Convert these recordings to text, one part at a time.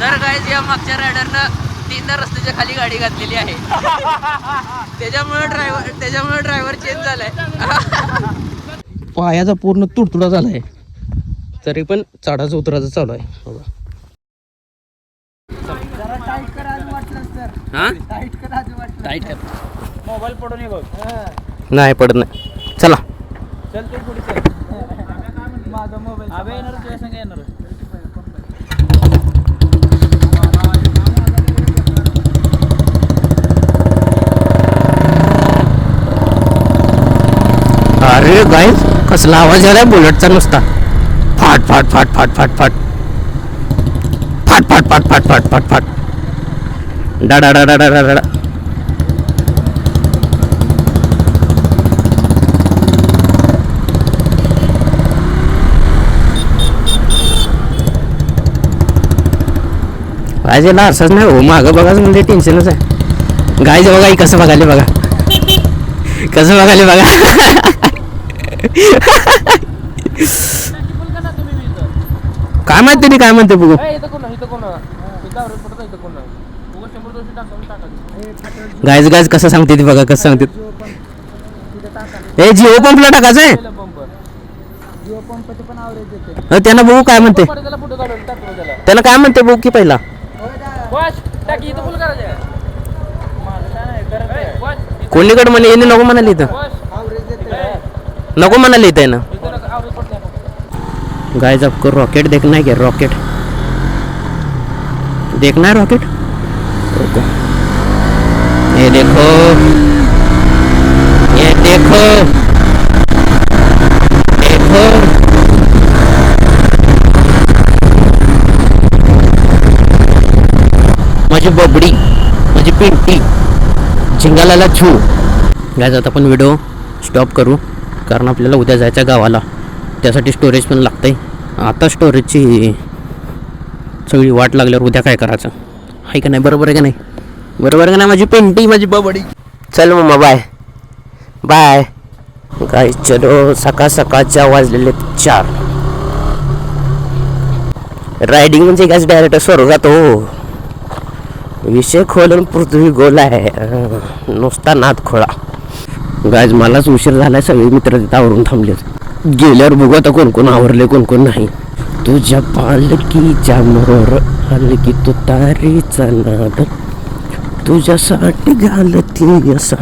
तर गाईज या मागच्या रायडरनं 3दा रस्त्याच्या खाली गाडी घातलेली आहे. त्याच्यामुळे ड्रायव्हर चेंज झालाय. पायाचा पूर्ण तुडतुडा झालाय, तरी पण चढाचं उतराचं चालू आहे. टाईट कर. मोबाईल पडून बघ. नाही पडत नाही. चला चल तू पुढे चल. माझा मोबाईल अबे येणार तुझ्या संग येणार. अरे गाईज कसला आवाज आलाय बुलेटचा नुसता. फाट फाट फाट फाट फाट फाट फाट फाट फाट फाट फाट फाट फाट डाडा डाडा डाडा डाडा. गायजेला असाच नाही हो, मागं बघाच म्हणजे टेन्शनच आहे. गायज बघा कसं बघाले बघा, कसं बघाले बघा. काय माहिती नाही काय म्हणते बघू. गायज गायज कसं सांगते ती बघा, कसं सांगते. हे जिओ पंपला टाकायचं आहे. त्यांना बघू काय म्हणते, त्याला काय म्हणते बघू की पहिला. कोणीकडे म्हणे येणे नको म्हणाले इथं, नको म्हणाले इथं ना. गाइस आपको रॉकेट देखना है क्या? रॉकेट देखना है? रॉकेट रुको, ये देखो, ये देखो, देखो. माझी बबडी, माझी पिंटी, झिंगालाला छू. गाइस आता आपण व्हिडिओ स्टॉप करू, कारण आपल्याला उद्या जायचं गावाला. त्यासाठी स्टोरेज पण लागतंय. आता स्टोरेजची सगळी वाट लागल्यावर उद्या काय करायचं आहे का नाही? बरोबर आहे का नाही? बरोबर आहे का नाही माझी पेंटी, माझी बबडी? चल मम्मा, बाय बाय. गाइस चलो, सकाळ सकाळच्या वाजलेले 4. रायडिंग म्हणजे गाइस डायरेक्ट स्वर्गात हो. विषय खोलून पृथ्वी गोल आहे, नुसता नाद खोळा. गाइस मलाच उशीर झालाय, सगळे मित्र तिथं आवरून थांबलेत. गेल्यावर बघू आता कोण कोण आवरले कोण कोण नाही. तुझ्या पालकीच्या मोर हलकी तू तारीचा नाद, तुझ्यासाठी घालती असा.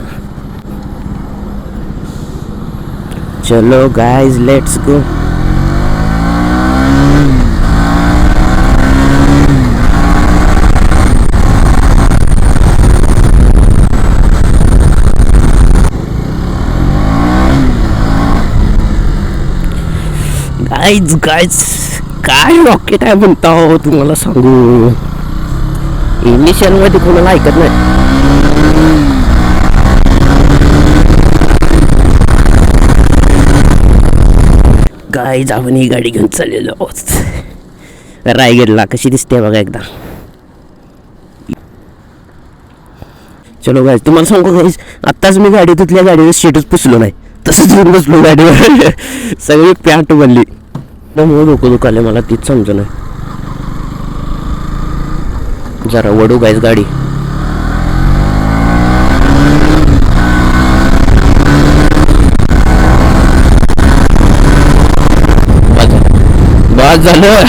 चलो guys let's go. Guys guys काय रॉकेट आहे म्हणता हो, तुम्हाला सांगू. इनिशियल मध्ये कोणाला ऐकत नाही. गाइस आपण ही गाडी घेऊन चाललेलो आहोत रायगडला. कशी दिसते बघा एकदा. चलो गाइस तुम्हाला सांगू गाइस, आत्ताच मी गाडीतल्या गाडीवर सीटच पुसलो नाही, तसंच घेऊन बसलो गाडीवर. सगळी पॅन्ट बनली. त्यामुळे डोकं दुखाले मला, तीच समज नाही. जरा वडू गाइस गाडी. बस झालं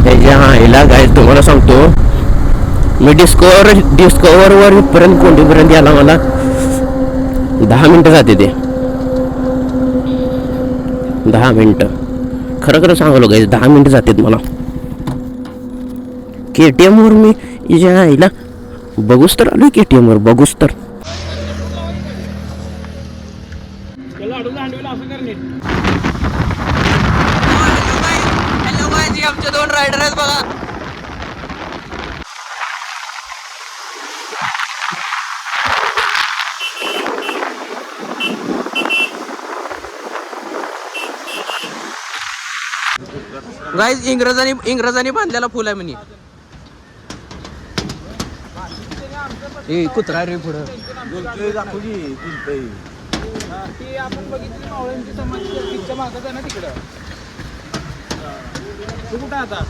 त्याच्या आईला. गाइस तुम्हाला सांगतो, मी डिस्कवर वर इथपर्यंत कोंडीपर्यंत यायला मला 10 मिनिटं जाते. ते 10 मिनिटं खरं खरं सांगलो गाइस, 10 मिनिटं जातात मला. KTM वर मी इजा आईला बघूच तर आलो. KTM वर बघूच तर. आमचे 2 रायडर आहेत बघा. गाइस इंग्रजांनी बांधलेला फुल आहे म्हणे. ए कुत्रा रे पुढं. आपण बघितली मावळ्यांची समाजच्या मागच आहे ना तिकडं. कुठं आता?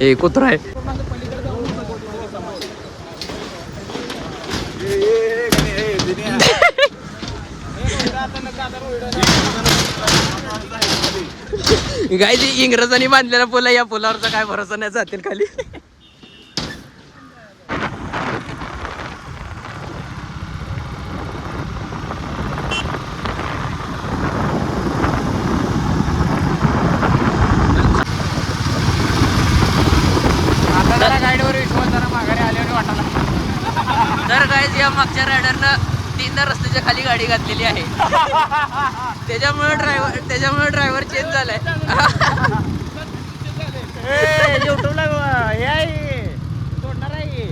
ए कुत्रा आहे. काय ते इंग्रजांनी बांधलेला पुला, या पुलावरचा काय भरोसा नाही, जातील खाली. गाडीवर विश्वास जरा माघारी आल्याने वाटायला. तर काय या मागच्या रायडरनं 3दा रस्त्याच्या खाली गाडी घातलेली आहे. त्याच्यामुळे ड्रायव्हर चेंज झालाय. युट्यूबला हे आहे सोडणार आहे.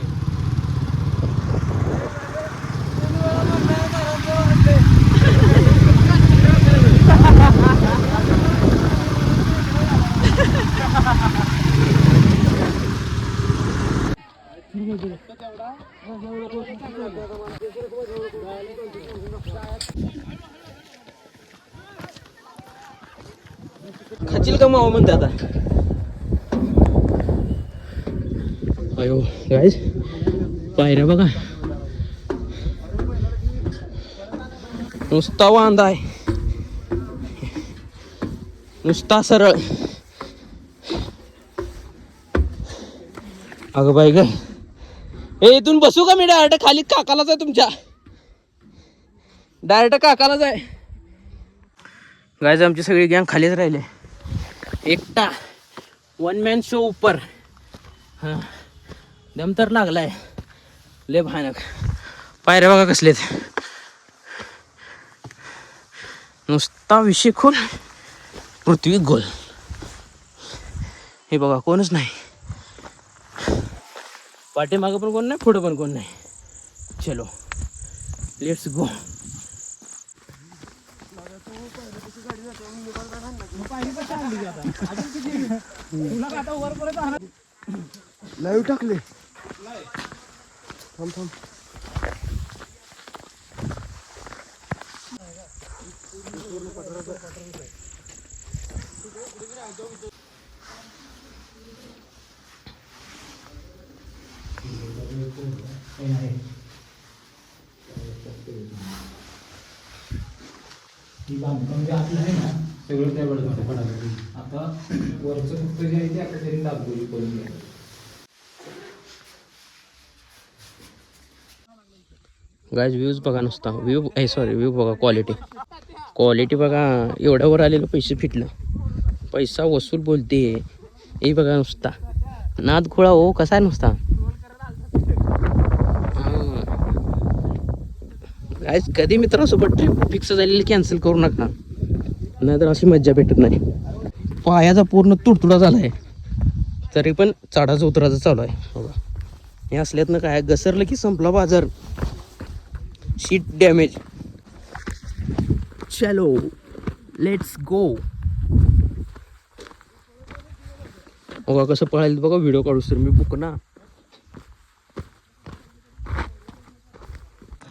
खाचील का मावा म्हणते आता. अयो गाईज पायऱ्या बघा, नुसता वांदा आहे, नुसता सरळ. अगं बाई ग, इथून बसू का मी? डायरेक्ट खाली काकालाच आहे तुमच्या, डायरेक्ट काकालाच आहे. गाईज आमची सगळी गँग खालीच राहिले, एकटा 1 मॅन शो उपर. हां दम तर लागलाय लय भयानक. पायऱ्या बघा कसलेत, नुसता विषय खोल, पृथ्वी गोल. हे बघा कोणच नाही, पाठीमागं पण कोण नाही, पुढं पण कोण नाही. चलो लेट्स गो. लाईव्ह टाकले. थांब थांब. बांधकाम जे आपलं आहे ना सगळं त्या वेळेस पडायला. आता वरचं फक्त जे आहे ते आता त्यांनी दाबलेली करून घ्या. गाईज व्ह्यूज बघा नुसता, व्ह्यू बघा, क्वालिटी बघा. एवढ्यावर आलेलं पैसे फिटलं, पैसा वसूल बोलते. हे बघा नुसता नाद खोळा हो कसा आहे नुसता. गाईज कधी मित्रांसोबत ट्रिप फिक्स झालेली कॅन्सल करू नका, नाहीतर अशी मज्जा भेटत नाही. पायाचा पूर्ण तुडतुडा झाला आहे, तरी पण चढाचं उतराचं चालू आहे बघा. हे असल्यातनं काय घसरलं की संपला बाजार. Sheet damage. चलो लेट्स गो. बघा कसं पळायला बघा, व्हिडिओ काढूस तर मी बुक ना.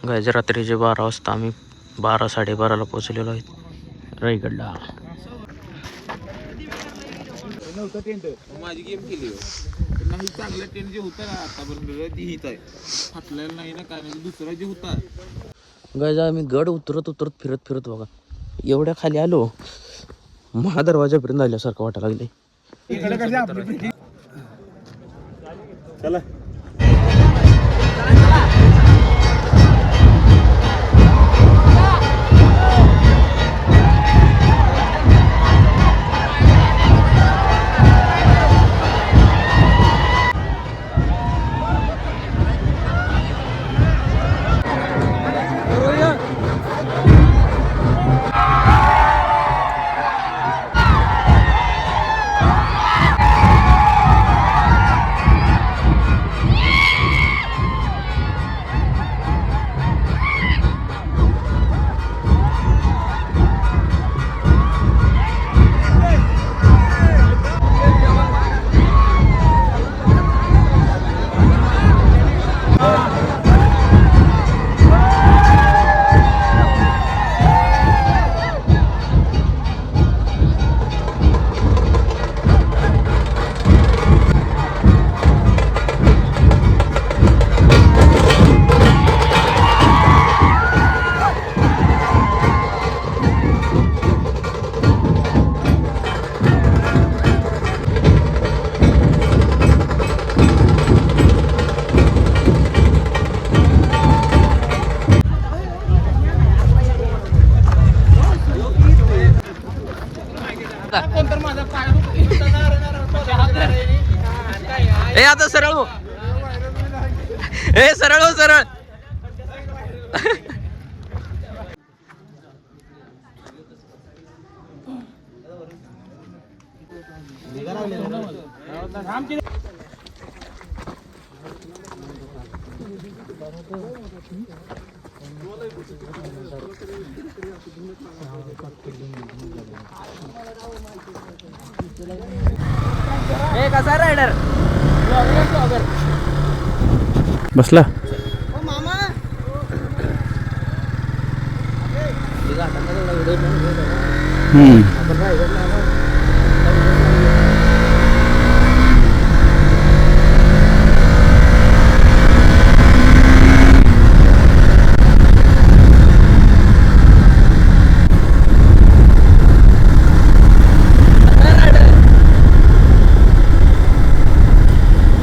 गायज रात्रीचे 12 वाजता आम्ही 12-12:30ला पोहोचलेलो आहेत रायगडला. नव्हतं टेंट माझी गेम केली नाही. चांगलं टेंट जे होतं ना आतापर्यंत ती हीच आहे, फाटलेलं नाही ना काय नाही. दुसरा जे होता गायज आम्ही गड उतरत फिरत बघा एवढ्या खाली आलो, महादरवाजापर्यंत आल्यासारखं वाटायला लागले. चला आता सरळ हो. ए सरळ हो सरळ. कसा रायडर बसला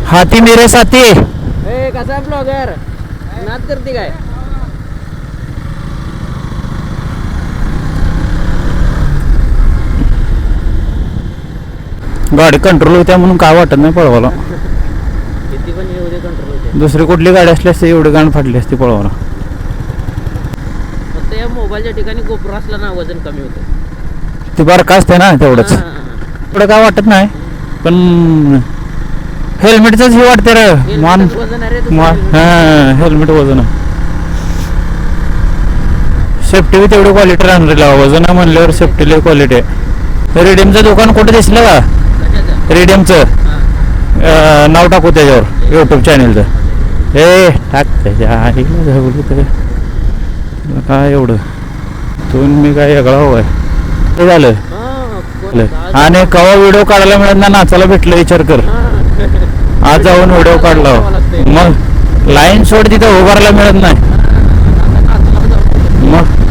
हाथी मेरे साथी. कसा ब्लॉगर नाद करते काय गाडी कंट्रोल होत्या म्हणून काय वाटत नाही पळवायला. किती पण एवढे कंट्रोल होते. दुसरी कुठली गाडी असली असते एवढी गाण फाटली असती पळवायला. फक्त या मोबाईलच्या ठिकाणी गोप्रो असला ना वजन कमी होतं. ती बारका असते ना तेवढंच. एवढं काय वाटत नाही पण हेल्मेटच हे वाटते रे मान. वजन आहे रे हेल्मेट वजन आहे. सेफ्टी बी तेवढी क्वालिटी राहणार. वजन आहे म्हणल्यावर सेफ्टीला क्वालिटी आहे. रेडियमचं दुकान कुठे दिसलं का? रेडियमचं नाव टाकू त्याच्यावर यूट्यूब चॅनेलचं. हे टाक त्याच्या काय एवढं तुम्ही काय वेगळा हवं आहे ते झालं. आणि कवा व्हिडिओ काढायला मिळत ना नाचायला भेटलं विचार कर. आज जाऊन व्हिडिओ काढला मग लाईन सोड तिथं उभारायला मिळत नाही मग